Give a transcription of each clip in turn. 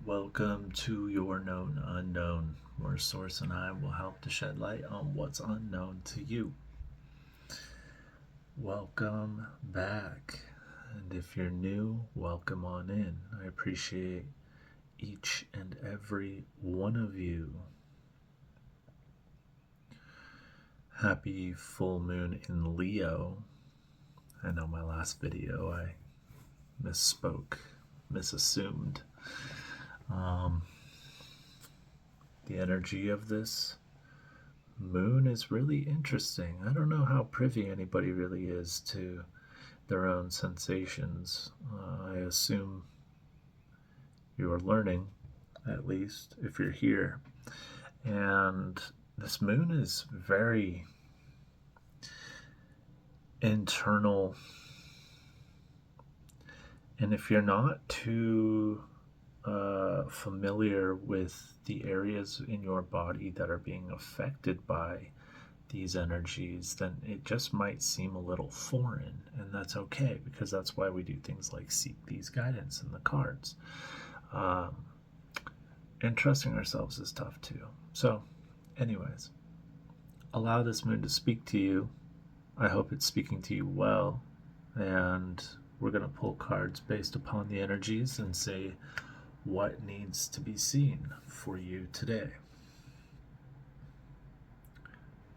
Welcome to your known unknown, where Source and I will help to shed light on what's unknown to you. Welcome back. And if you're new, welcome on in. I appreciate each and every one of you. Happy full moon in Leo. I know my last video I misspoke, misassumed. The energy of this moon is really interesting. I don't know how privy anybody really is to their own sensations. I assume you are learning, at least if you're here. And this moon is very internal. And if you're not too familiar with the areas in your body that are being affected by these energies, then it just might seem a little foreign, and that's okay, because that's why we do things like seek these guidance in the cards. And trusting ourselves is tough too. So, anyways, allow this moon to speak to you. I hope it's speaking to you well, and we're going to pull cards based upon the energies and say what needs to be seen for you today.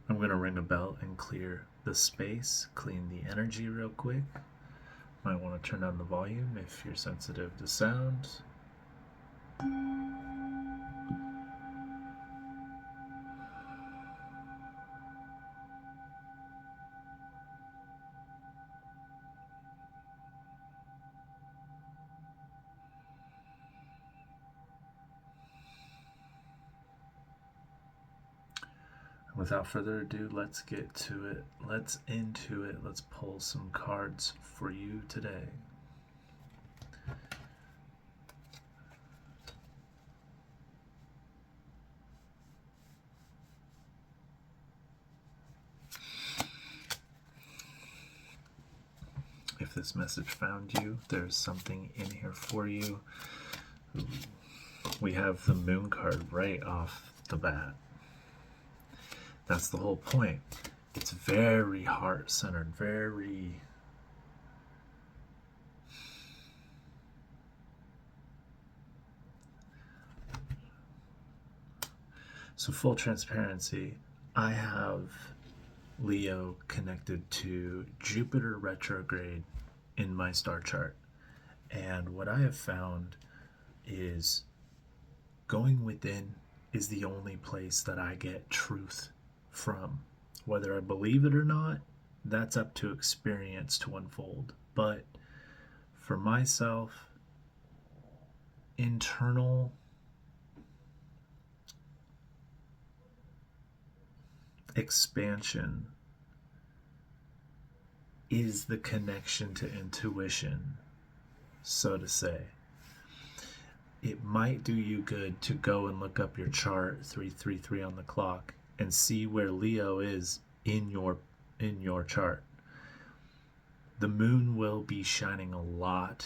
I'm going to ring a bell and clear the space, clean the energy real quick. Might want to turn down the volume if you're sensitive to sound. Without further ado, let's get to it. Let's into it. Let's pull some cards for you today. If this message found you, there's something in here for you. We have the moon card right off the bat. That's the whole point. It's very heart-centered, very so full transparency. I have Leo connected to Jupiter retrograde in my star chart. And what I have found is going within is the only place that I get truth from. Whether I believe it or not, that's up to experience to unfold. But for myself, internal expansion is the connection to intuition, so to say. It might do you good to go and look up your chart 333 on the clock and see where Leo is in your chart. The moon will be shining a lot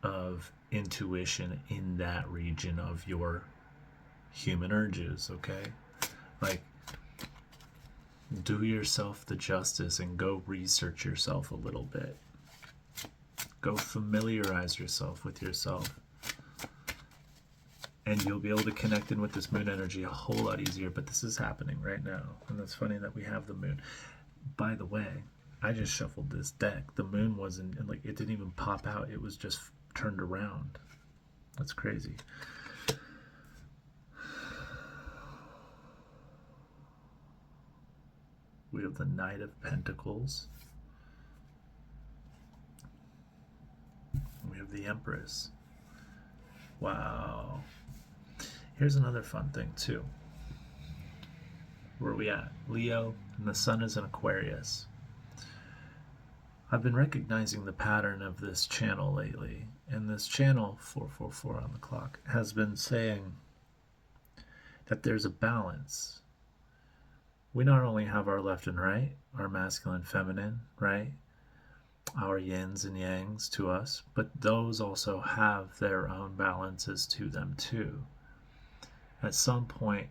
of intuition in that region of your human urges, okay? Like, do yourself the justice and go research yourself a little bit. Go familiarize yourself with yourself. And you'll be able to connect in with this moon energy a whole lot easier. But this is happening right now. And that's funny that we have the moon. By the way, I just shuffled this deck. The moon wasn't, like, it didn't even pop out. It was just turned around. That's crazy. We have the Knight of Pentacles. We have the Empress. Wow. Here's another fun thing too. Where are we at? Leo, and the sun is in Aquarius. I've been recognizing the pattern of this channel lately, and this channel, 444 on the clock, has been saying that there's a balance. We not only have our left and right, our masculine, feminine, right? our yins and yangs to us, but those also have their own balances to them too. At some point,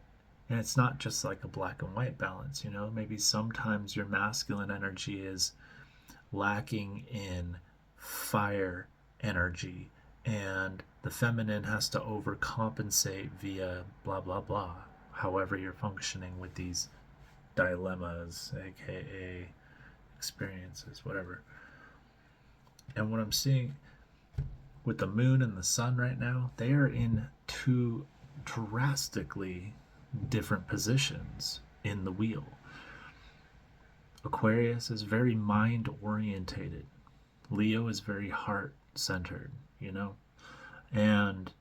and it's not just like a black and white balance, you know, maybe sometimes your masculine energy is lacking in fire energy, and the feminine has to overcompensate via blah blah blah, however you're functioning with these dilemmas, aka experiences, whatever. And what I'm seeing with the moon and the sun right now, they are in two drastically different positions in the wheel. Aquarius is very mind orientated. Leo is very heart centered, you know? And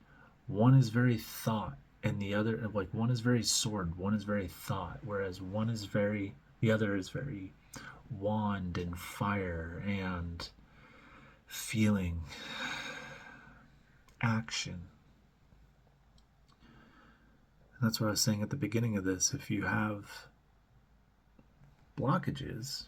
one is very thought, and the other, like, one is very sword, one is very thought, whereas the other is very wand and fire and feeling, action. And that's what I was saying at the beginning of this. If you have blockages,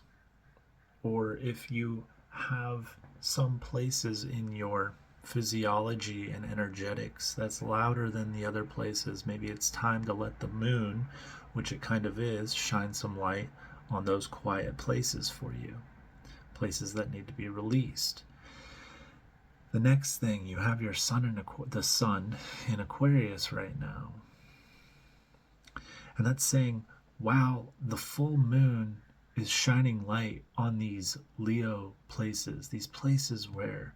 or if you have some places in your physiology and energetics that's louder than the other places, maybe it's time to let the moon, which it kind of is, shine some light on those quiet places for you, places that need to be released. The next thing, you have your the sun in Aquarius right now. And that's saying, wow, the full moon is shining light on these Leo places, these places where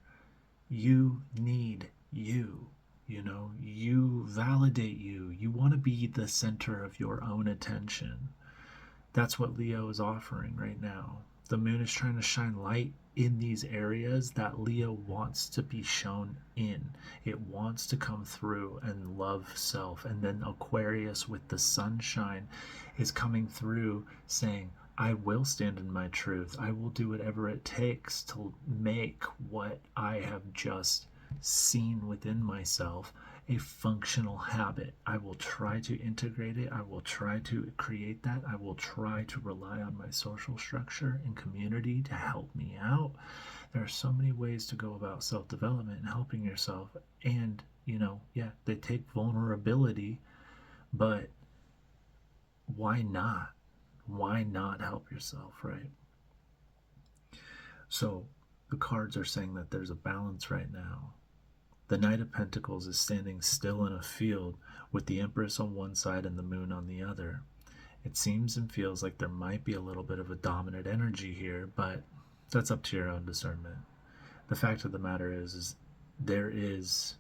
you need you, you know, you validate you want to be the center of your own attention. That's what Leo is offering right now. The moon is trying to shine light in these areas that Leo wants to be shown in. It wants to come through and love self. And then Aquarius with the sunshine is coming through saying, I will stand in my truth. I will do whatever it takes to make what I have just seen within myself a functional habit. I will try to integrate it. I will try to create that. I will try to rely on my social structure and community to help me out. There are so many ways to go about self-development and helping yourself. And, you know, yeah, they take vulnerability, but why not? Why not help yourself, right? So the cards are saying that there's a balance right now. The Knight of Pentacles is standing still in a field with the Empress on one side and the Moon on the other. It seems and feels like there might be a little bit of a dominant energy here, but that's up to your own discernment. The fact of the matter is there is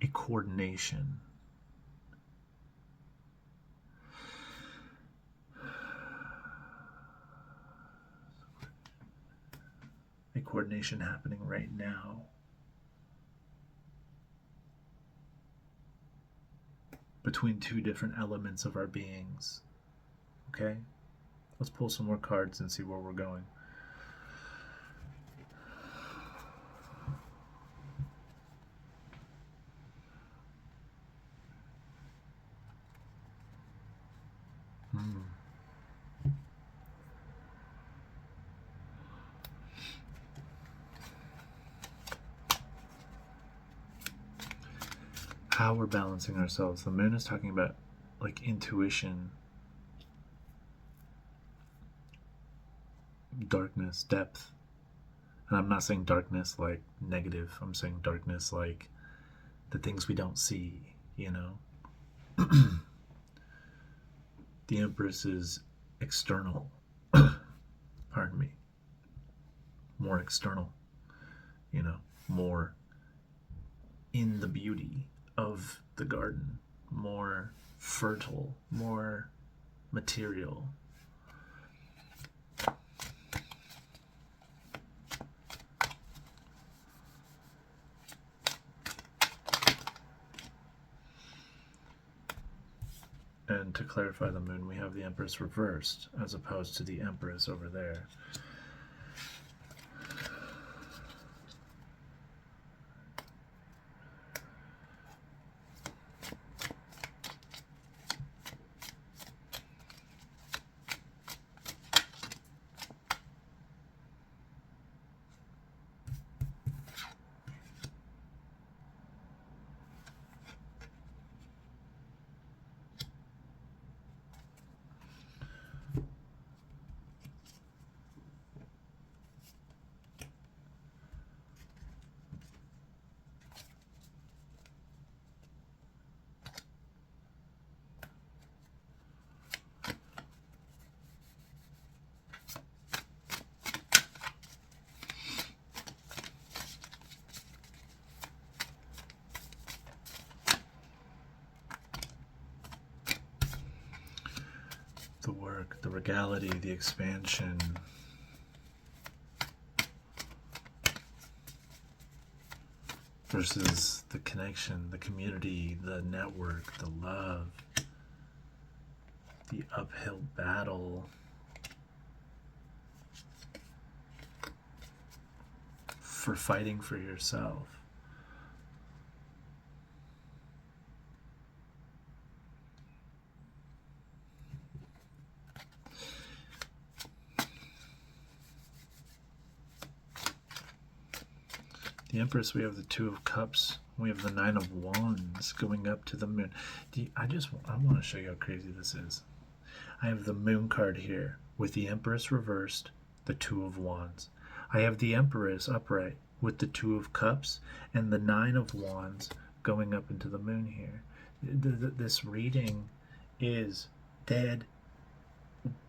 a coordination. A coordination happening right now. Between two different elements of our beings. Okay? Let's pull some more cards and see where we're going. How we're balancing ourselves. The moon is talking about like intuition, darkness, depth. And I'm not saying darkness like negative. I'm saying darkness like the things we don't see, you know. The Empress is external. Pardon me. More external, you know, more in the beauty of the garden, more fertile, more material. And to clarify the moon, we have the Empress reversed as opposed to the Empress over there. regality, the expansion. Versus the connection, the community, the network, the love, the uphill battle for fighting for yourself. The Empress, we have the Two of Cups, we have the Nine of Wands going up to the moon. I want to show you how crazy this is. I have the Moon card here with the Empress reversed, the Two of Wands. I have the Empress upright with the Two of Cups and the Nine of Wands going up into the moon here. This reading is dead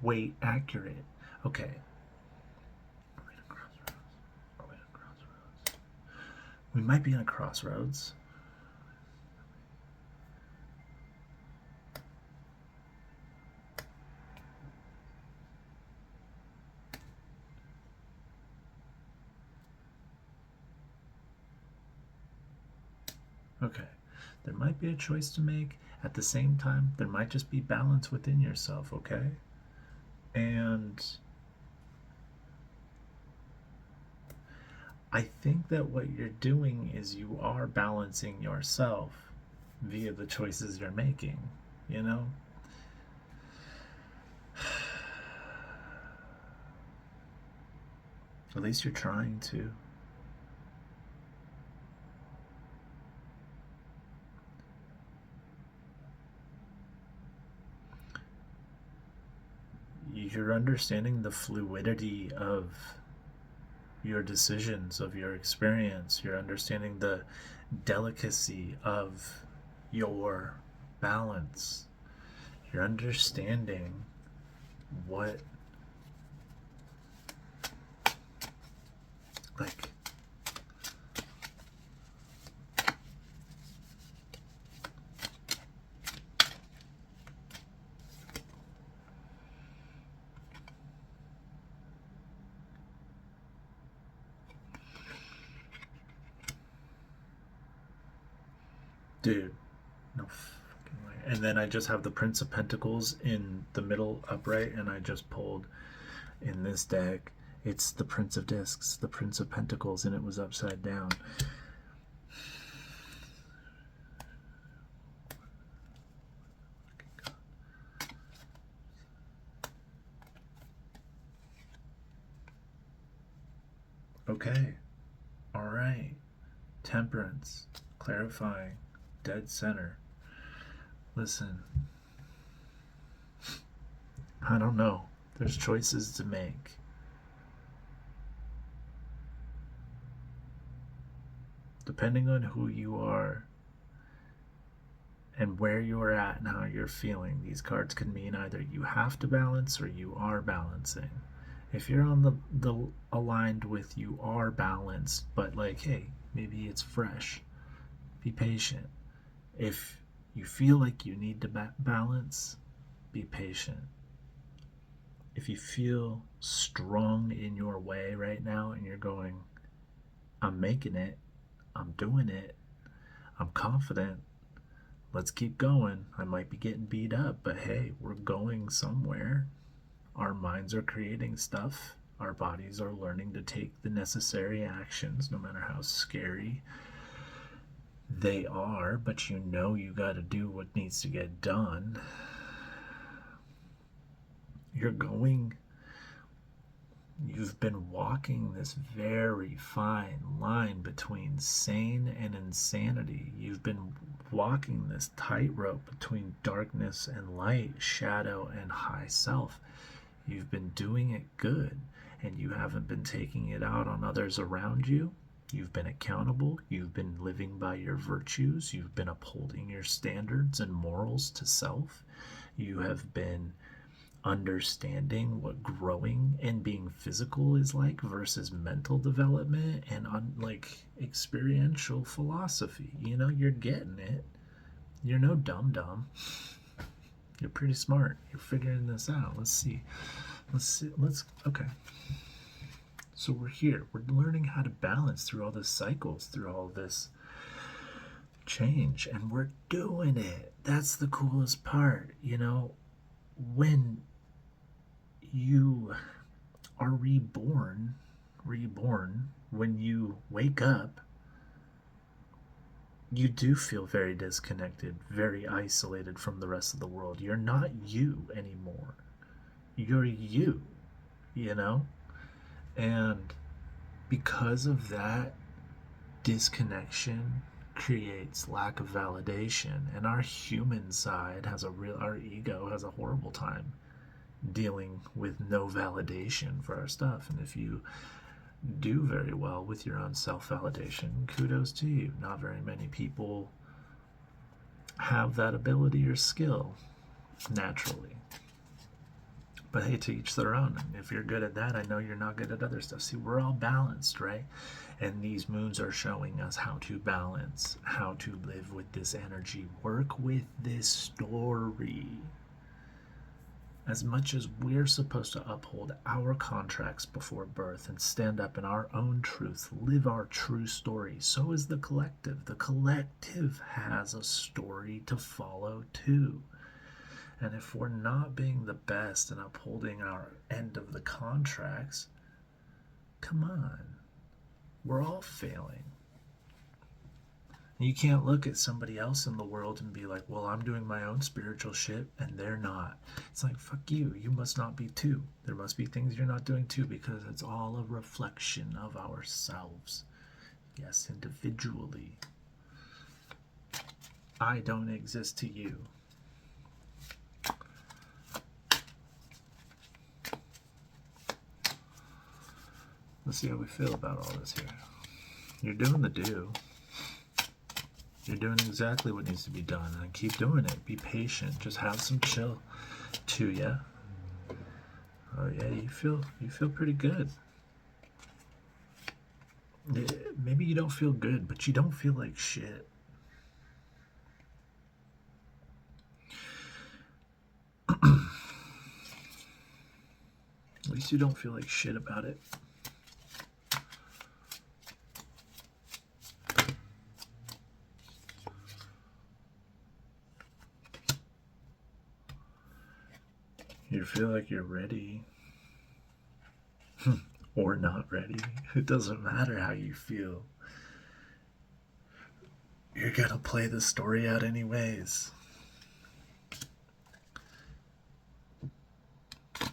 weight accurate. Okay. We might be in a crossroads. Okay, there might be a choice to make. At the same time, there might just be balance within yourself, okay? And I think that what you're doing is you are balancing yourself via the choices you're making, you know? At least you're trying to. You're understanding the fluidity of your decisions, of your experience. You're understanding the delicacy of your balance. You're understanding what, like, dude, no fucking way. And then I just have the Prince of Pentacles in the middle upright, and I just pulled in this deck. It's the Prince of Discs, the Prince of Pentacles, and it was upside down. Okay, all right. Temperance, clarifying, dead center. Listen, I don't know. There's choices to make. Depending on who you are and where you're at and how you're feeling, these cards can mean either you have to balance or you are balancing. If you're on the aligned with you are balanced, but like, hey, maybe it's fresh, be patient. If you feel like you need to balance, be patient. If you feel strong in your way right now and you're going, I'm making it, I'm doing it, I'm confident, let's keep going. I might be getting beat up, but hey, we're going somewhere. Our minds are creating stuff. Our bodies are learning to take the necessary actions, no matter how scary they are, but you know you got to do what needs to get done. You've been walking this very fine line between sane and insanity. You've been walking this tightrope between darkness and light, shadow and high self. You've been doing it good, and you haven't been taking it out on others around you. You've been accountable. You've been living by your virtues. You've been upholding your standards and morals to self. You have been understanding what growing and being physical is like versus mental development and like experiential philosophy. You know, you're getting it. You're no dum-dum. You're pretty smart. You're figuring this out. Let's see. Okay. So we're here. We're learning how to balance through all the cycles, through all this change, and we're doing it. That's the coolest part. When you are reborn, when you wake up, you do feel very disconnected, very isolated from the rest of the world. You're not you anymore. You're you, you know? And because of that, disconnection creates lack of validation, and our human side our ego has a horrible time dealing with no validation for our stuff. And if you do very well with your own self-validation, kudos to you. Not very many people have that ability or skill naturally. But hey, to each their own. And if you're good at that, I know you're not good at other stuff. See, we're all balanced, right? And these moons are showing us how to balance, how to live with this energy, work with this story. As much as we're supposed to uphold our contracts before birth and stand up in our own truth, live our true story, so is the collective. The collective has a story to follow too. And if we're not being the best and upholding our end of the contracts, come on, we're all failing. You can't look at somebody else in the world and be like, well, I'm doing my own spiritual shit and they're not. It's like, fuck you. You must not be too. There must be things you're not doing too, because it's all a reflection of ourselves. Yes, individually. I don't exist to you. Let's see how we feel about all this here. You're doing the do. You're doing exactly what needs to be done, and keep doing it. Be patient. Just have some chill to ya. Oh yeah, you feel pretty good. Maybe you don't feel good, but you don't feel like shit. At least you don't feel like shit about it. You feel like you're ready or not ready. It doesn't matter how you feel. You're gonna play the story out anyways. It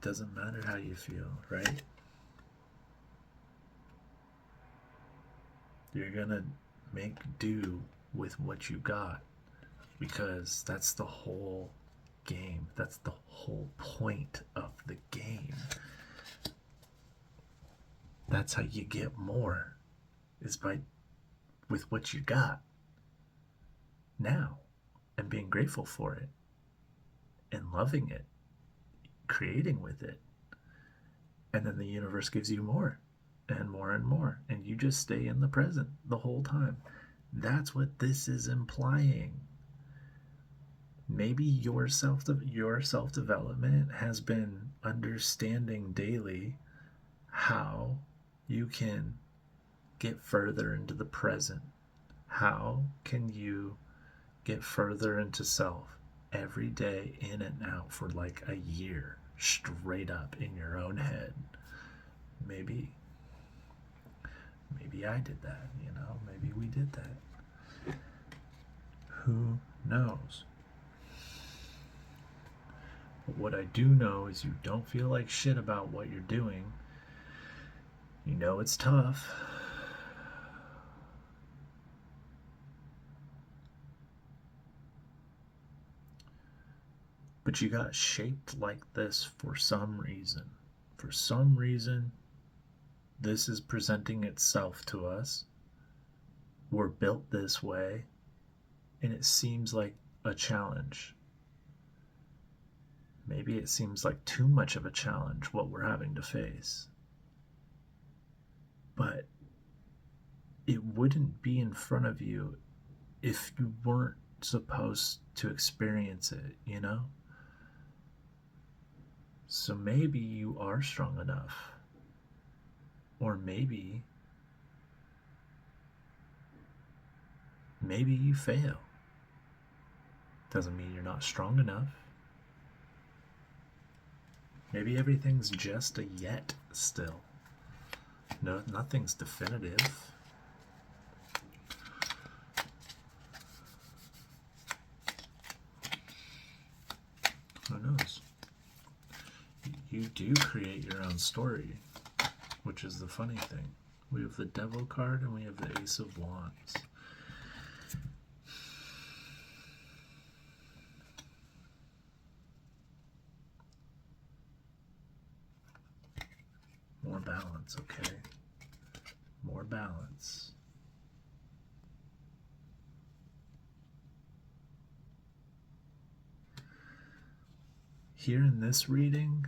doesn't matter how you feel, right? You're gonna make do with what you got, because that's the whole game. That's the whole point of the game. That's how you get more, is with what you got now, and being grateful for it and loving it, creating with it. And then the universe gives you more and more and more, and you just stay in the present the whole time. That's what this is implying. Maybe your self-development has been understanding daily how you can get further into the present. How can you get further into self every day, in and out, for like a year straight up in your own head? Maybe I did that, maybe we did that. Who knows? But what I do know is you don't feel like shit about what you're doing. You know it's tough. But you got shaped like this for some reason. For some reason, this is presenting itself to us. We're built this way, and it seems like a challenge. Maybe it seems like too much of a challenge, what we're having to face. But it wouldn't be in front of you if you weren't supposed to experience it, you know? So maybe you are strong enough. Or maybe you fail. Doesn't mean you're not strong enough. Maybe everything's just a yet still. No, nothing's definitive. Who knows? You do create your own story, which is the funny thing. We have the Devil card and we have the Ace of Wands. More balance, okay? More balance. Here in this reading,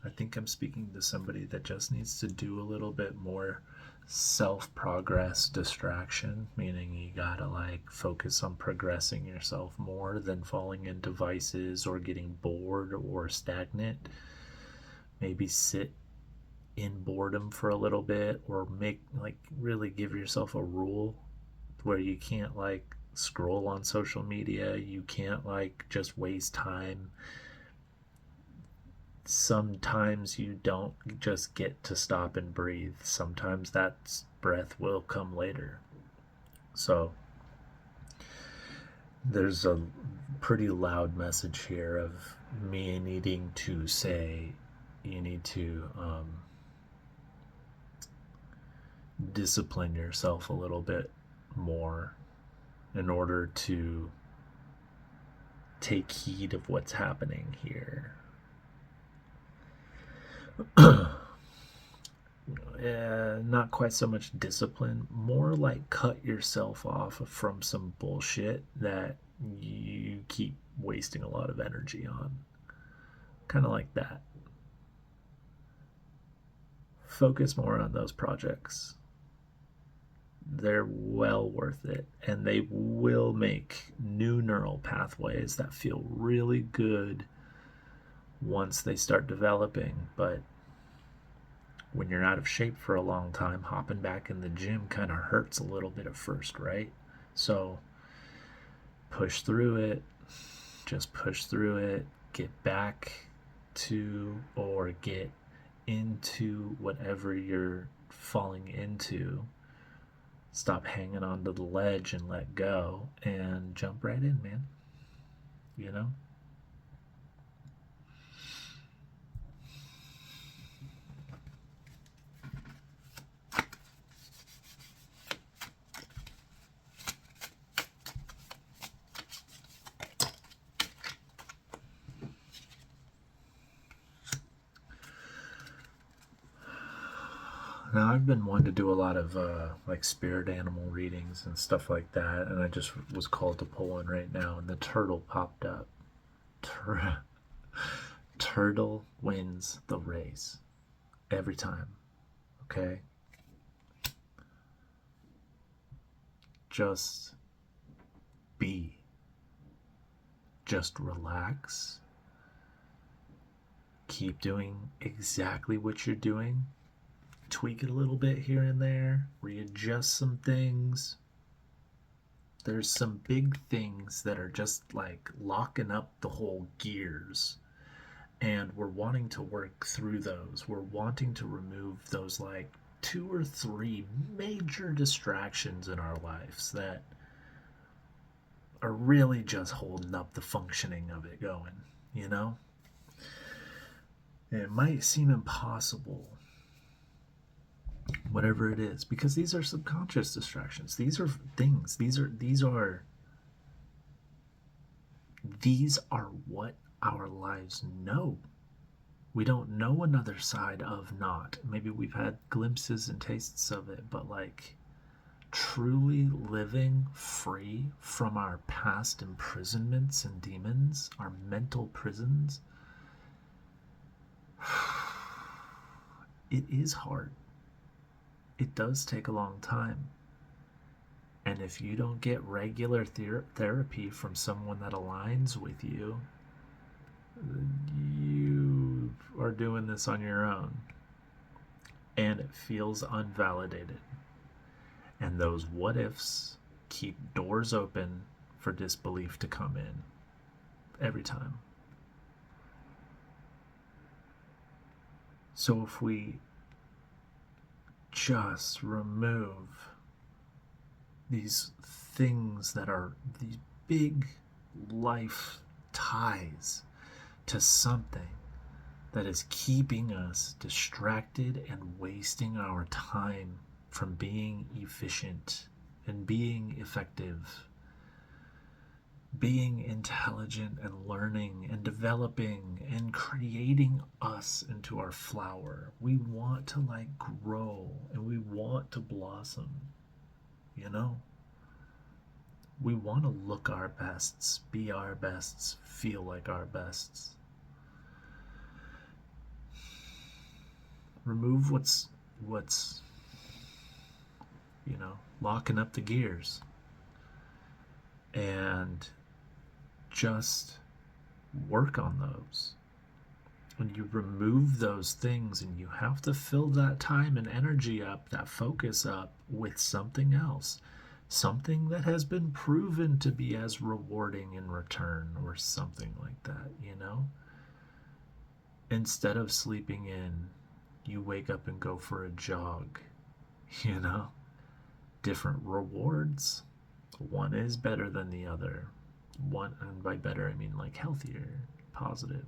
I think I'm speaking to somebody that just needs to do a little bit more self-progress distraction, meaning you gotta like focus on progressing yourself more than falling into vices or getting bored or stagnant. Maybe sit in boredom for a little bit, or make like really give yourself a rule where you can't like scroll on social media, you can't like just waste time. Sometimes you don't just get to stop and breathe. Sometimes that breath will come later. So there's a pretty loud message here of me needing to say you need to discipline yourself a little bit more in order to take heed of what's happening here. Not quite so much discipline, more like cut yourself off from some bullshit that you keep wasting a lot of energy on. Kind of like that. Focus more on those projects. They're well worth it, and they will make new neural pathways that feel really good once they start developing. But when you're out of shape for a long time, hopping back in the gym kind of hurts a little bit at first, right? So push through it, just push through it, get back to or get into whatever you're falling into. Stop hanging onto the ledge and let go and jump right in, man. You know? Now, I've been wanting to do a lot of like spirit animal readings and stuff like that, and I just was called to pull one right now, and the turtle popped up. Turtle wins the race every time, okay? Just be. Just relax. Keep doing exactly what you're doing. Tweak it a little bit here and there, readjust some things. There's some big things that are just like locking up the whole gears, and we're wanting to work through those. We're wanting to remove those like 2 or 3 major distractions in our lives that are really just holding up the functioning of it going, you know? It might seem impossible, whatever it is, because these are subconscious distractions. These are things. These are what our lives know. We don't know another side of not. Maybe we've had glimpses and tastes of it, but like truly living free from our past imprisonments and demons, our mental prisons, it is hard. It does take a long time. And if you don't get regular therapy from someone that aligns with you, you are doing this on your own. And it feels unvalidated. And those what ifs keep doors open for disbelief to come in every time. So if we just remove these things that are these big life ties to something that is keeping us distracted and wasting our time from being efficient and being effective, being intelligent and learning and developing and creating us into our flower. We want to grow and we want to blossom, you know? We want to look our bests, be our bests, feel like our bests. Remove what's locking up the gears, and just work on those. When you remove those things, and you have to fill that time and energy up, that focus up, with something else, something that has been proven to be as rewarding in return, or something like that, Instead of sleeping in, you wake up and go for a jog, Different rewards. One is better than the other. One, and by better, I mean healthier, positive,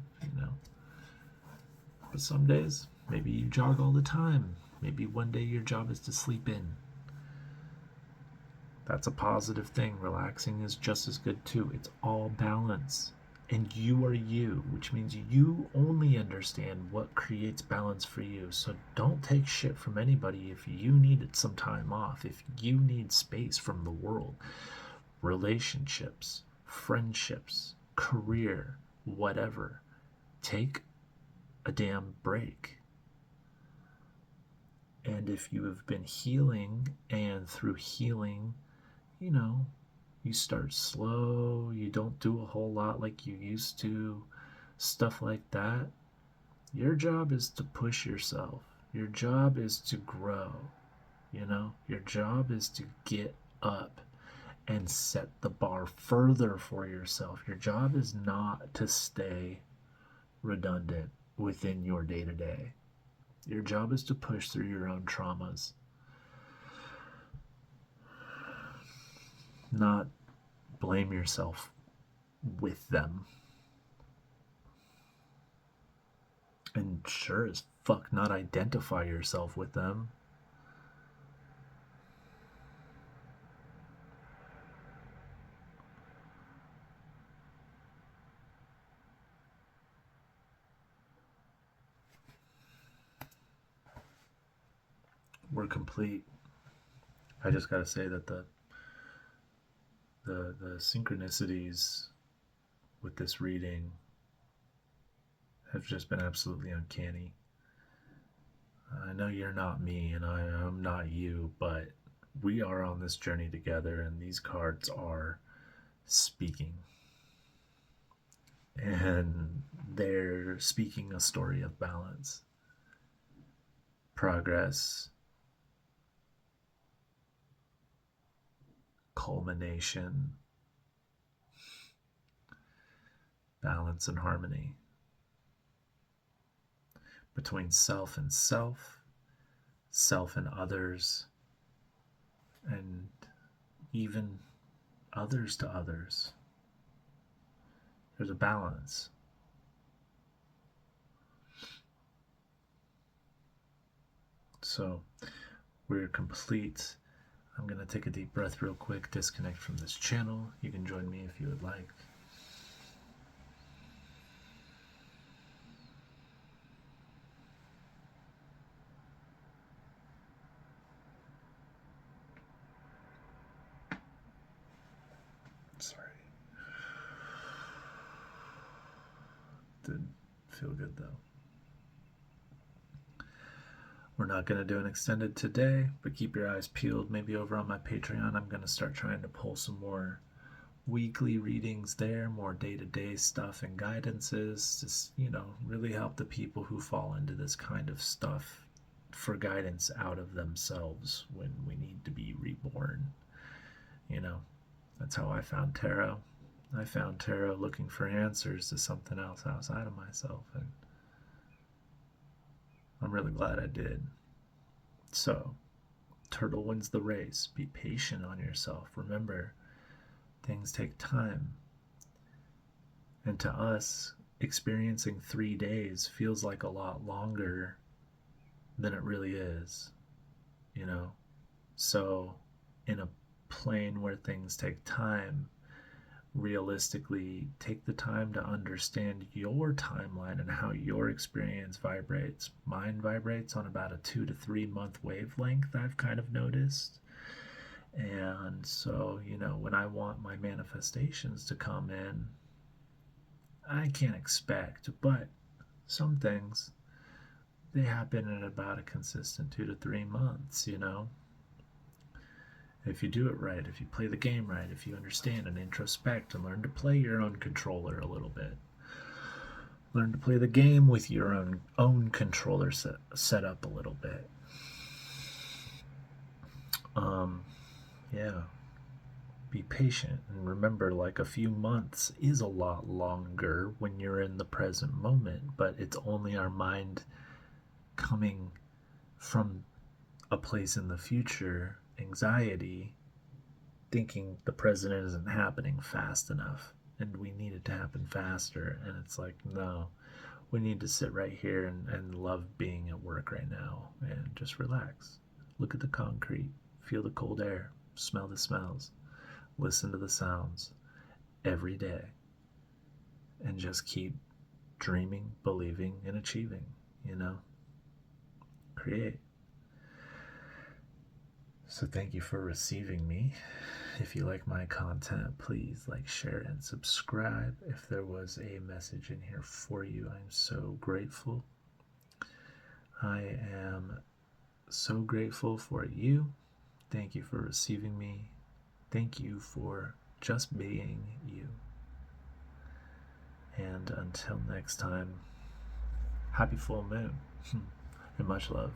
But some days, maybe you jog all the time. Maybe one day your job is to sleep in. That's a positive thing. Relaxing is just as good too. It's all balance. And you are you, which means you only understand what creates balance for you. So don't take shit from anybody if you needed some time off, if you need space from the world. Relationships, friendships, career, whatever. Take a damn break. And if you have been healing, and through healing, you start slow, you don't do a whole lot like you used to, stuff like that. Your job is to push yourself. Your job is to grow, Your job is to get up and set the bar further for yourself. Your job is not to stay redundant within your day-to-day. Your job is to push through your own traumas, not blame yourself with them. And sure as fuck not identify yourself with them. We're complete. I just gotta say that the synchronicities with this reading have just been absolutely uncanny. I know you're not me, and I'm not you, but we are on this journey together, and these cards are speaking. And they're speaking a story of balance, progress, culmination, balance and harmony between self and self, self and others, and even others to others. There's a balance. So we're complete. I'm going to take a deep breath real quick, disconnect from this channel. You can join me if you would like. Sorry. Did feel good though. We're not going to do an extended today, but keep your eyes peeled. Maybe over on my Patreon, I'm going to start trying to pull some more weekly readings there, more day-to-day stuff and guidances. Just, really help the people who fall into this kind of stuff for guidance out of themselves when we need to be reborn. That's how I found tarot. I found tarot looking for answers to something else outside of myself, and I'm really glad I did. So, turtle wins the race. Be patient on yourself. Remember, things take time. And to us, experiencing 3 days feels like a lot longer than it really is, So, in a plane where things take time, realistically take the time to understand your timeline and how your experience vibrates. Mine vibrates on about a 2 to 3 month wavelength, I've kind of noticed. And so, when I want my manifestations to come in, I can't expect, but some things, they happen in about a consistent 2 to 3 months, If you do it right, if you play the game right, if you understand and introspect and learn to play your own controller a little bit. Learn to play the game with your own controller set up a little bit. Yeah. Be patient and remember, like, a few months is a lot longer when you're in the present moment, but it's only our mind coming from a place in the future, anxiety, thinking the present isn't happening fast enough and we need it to happen faster. And it's like, no, we need to sit right here and love being at work right now and just relax. Look at the concrete, feel the cold air, smell the smells, listen to the sounds every day, and just keep dreaming, believing, and achieving, Create. So thank you for receiving me. If you like my content, please like, share, and subscribe. If there was a message in here for you, I'm so grateful. I am so grateful for you. Thank you for receiving me. Thank you for just being you. And until next time, happy full moon and much love.